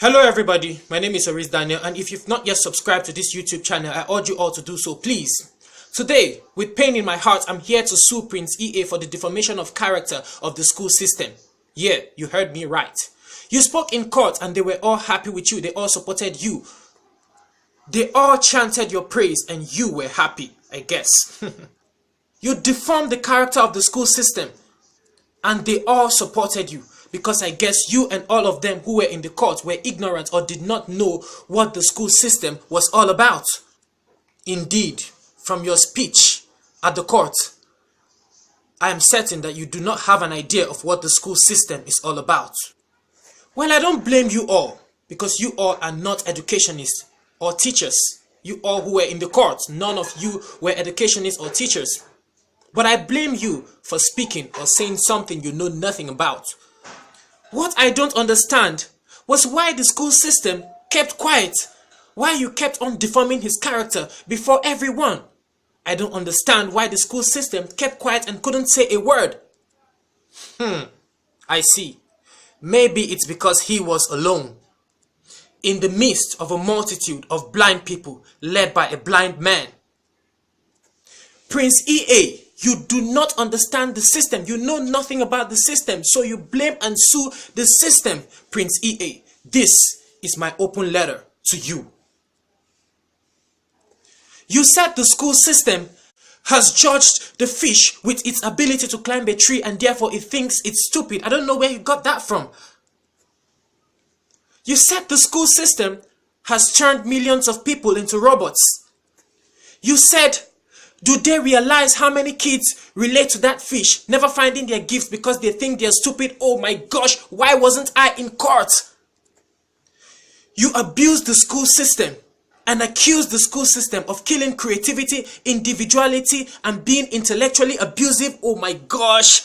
Hello everybody, my name is ORIS Daniel, and if you've not yet subscribed to this YouTube channel, I urge you all to do so, please. Today, with pain in my heart, I'm here to sue Prince EA for the deformation of character of the school system. Yeah, you heard me right. You spoke in court and they were all happy with you, they all supported you. They all chanted your praise and you were happy, I guess. You deformed the character of the school system and they all supported you. Because I guess you and all of them who were in the court were ignorant or did not know what the school system was all about. Indeed, from your speech at the court, I am certain that you do not have an idea of what the school system is all about. Well, I don't blame you all, because you all are not educationists or teachers. You all who were in the court, none of you were educationists or teachers. But I blame you for speaking or saying something you know nothing about. What I don't understand was why the school system kept quiet, why you kept on deforming his character before everyone. I don't understand why the school system kept quiet and couldn't say a word. I see. Maybe it's because he was alone, in the midst of a multitude of blind people led by a blind man. Prince EA, you do not understand the system. You know nothing about the system. So you blame and sue the system. Prince EA, this is my open letter to you. You said the school system has judged the fish with its ability to climb a tree and therefore it thinks it's stupid. I don't know where you got that from. You said the school system has turned millions of people into robots. You said, do they realize how many kids relate to that fish, never finding their gifts because they think they're stupid? Oh my gosh, why wasn't I in court? You abused the school system and accused the school system of killing creativity, individuality, and being intellectually abusive. Oh my gosh.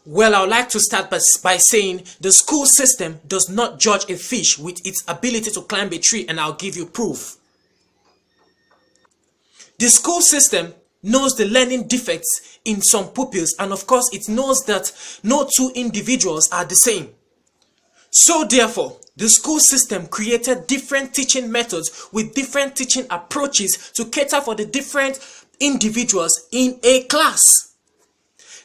Well, I would like to start by saying the school system does not judge a fish with its ability to climb a tree, and I'll give you proof. The school system knows the learning defects in some pupils, and of course it knows that no two individuals are the same. So therefore, the school system created different teaching methods with different teaching approaches to cater for the different individuals in a class.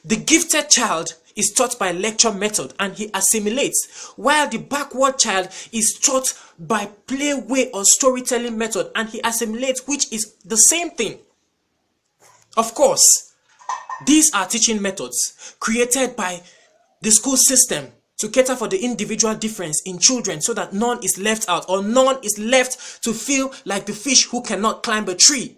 The gifted child is taught by lecture method and he assimilates, while the backward child is taught by play way or storytelling method and he assimilates, which is the same thing. Of course, these are teaching methods created by the school system to cater for the individual difference in children so that none is left out or none is left to feel like the fish who cannot climb a tree.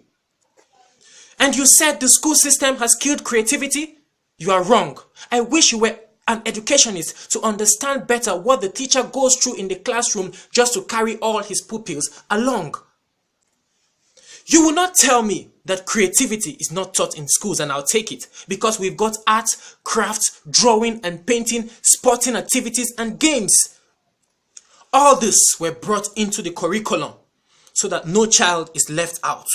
And you said the school system has killed creativity? You are wrong. I wish you were an educationist to understand better what the teacher goes through in the classroom just to carry all his pupils along. You will not tell me that creativity is not taught in schools, and I'll take it, because we've got art, crafts, drawing and painting, sporting activities and games. All this were brought into the curriculum so that no child is left out.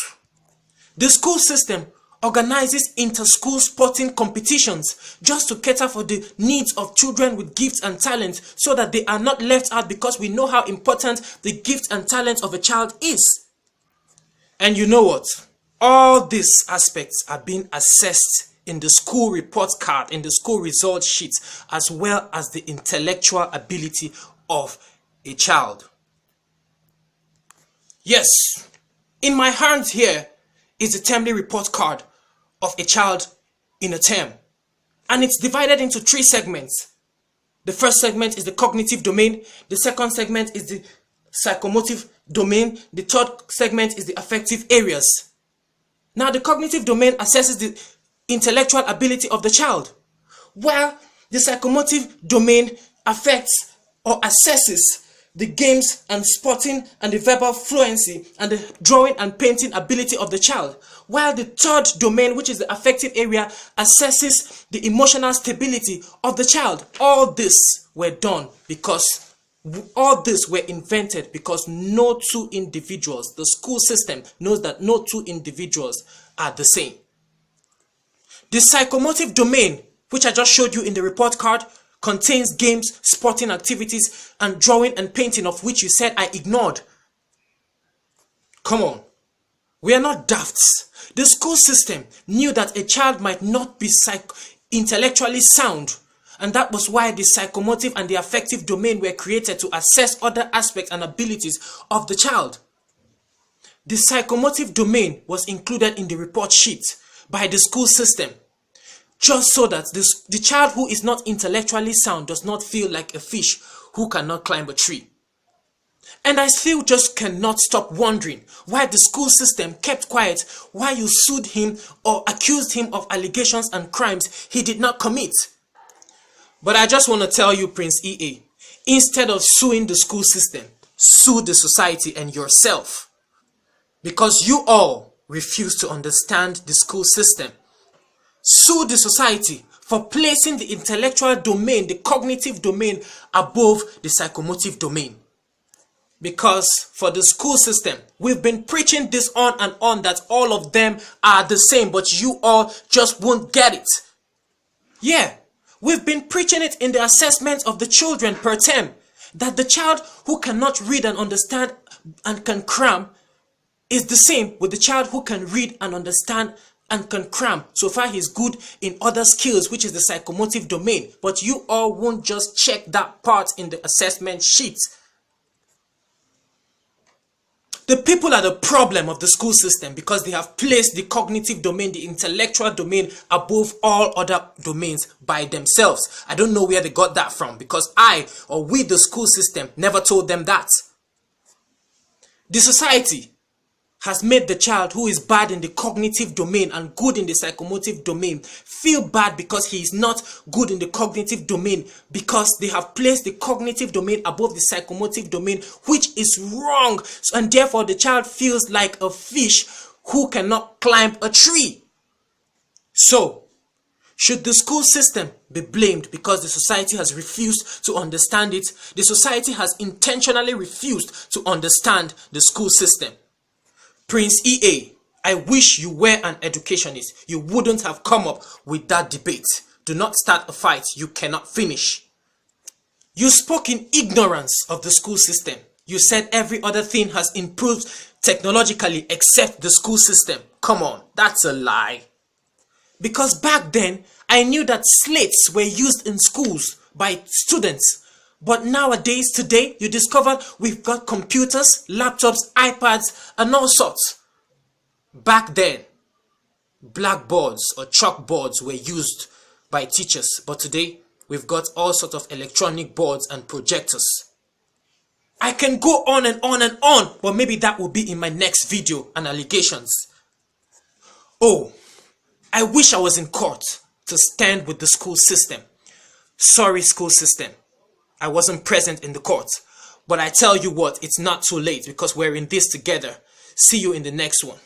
The school system organizes inter-school sporting competitions just to cater for the needs of children with gifts and talents so that they are not left out, because we know how important the gift and talent of a child is. And you know what? All these aspects are being assessed in the school report card, in the school result sheets, as well as the intellectual ability of a child. Yes, in my hands here is the termly report card of a child in a term, and it's divided into 3 segments. The first segment is the cognitive domain, the second segment is the psychomotive domain, the third segment is the affective areas. Now the cognitive domain assesses the intellectual ability of the child, while the psychomotive domain affects or assesses the games and sporting and the verbal fluency and the drawing and painting ability of the child, while the third domain, which is the affective area, assesses the emotional stability of the child. All this were done because all this were invented because no two individuals, the school system knows that no two individuals are the same. The psychomotive domain, which I just showed you in the report card, contains games, sporting activities, and drawing and painting, of which you said I ignored. Come on. We are not dafts. The school system knew that a child might not be intellectually sound, and that was why the psychomotive and the affective domain were created to assess other aspects and abilities of the child. The psychomotive domain was included in the report sheet by the school system, just so that the child who is not intellectually sound does not feel like a fish who cannot climb a tree. And I still just cannot stop wondering why the school system kept quiet while you sued him or accused him of allegations and crimes he did not commit. But I just want to tell you, Prince EA, instead of suing the school system, sue the society and yourself. Because you all refuse to understand the school system. Sue the society for placing the intellectual domain, the cognitive domain, above the psychomotive domain. Because for the school system, we've been preaching this on and on that all of them are the same, but you all just won't get it. Yeah, we've been preaching it in the assessment of the children per term, that the child who cannot read and understand and can cram is the same with the child who can read and understand and can cram. So far he's good in other skills, which is the psychomotive domain, but you all won't just check that part in the assessment sheet. The people are the problem of the school system because they have placed the cognitive domain, the intellectual domain, above all other domains by themselves. I don't know where they got that from, because I, or we, the school system, never told them that. The society has made the child who is bad in the cognitive domain and good in the psychomotive domain feel bad because he is not good in the cognitive domain, because they have placed the cognitive domain above the psychomotive domain, which is wrong. And therefore the child feels like a fish who cannot climb a tree. So, should the school system be blamed because the society has refused to understand it? The society has intentionally refused to understand the school system. Prince EA, I wish you were an educationist. You wouldn't have come up with that debate. Do not start a fight you cannot finish. You spoke in ignorance of the school system. You said every other thing has improved technologically except the school system. Come on, that's a lie. Because back then, I knew that slates were used in schools by students. But nowadays, today, you discovered we've got computers, laptops, iPads, and all sorts. Back then, blackboards or chalkboards were used by teachers. But today, we've got all sorts of electronic boards and projectors. I can go on and on and on, but maybe that will be in my next video and allegations. Oh, I wish I was in court to stand with the school system. Sorry, school system. I wasn't present in the court, but I tell you what, it's not too late because we're in this together. See you in the next one.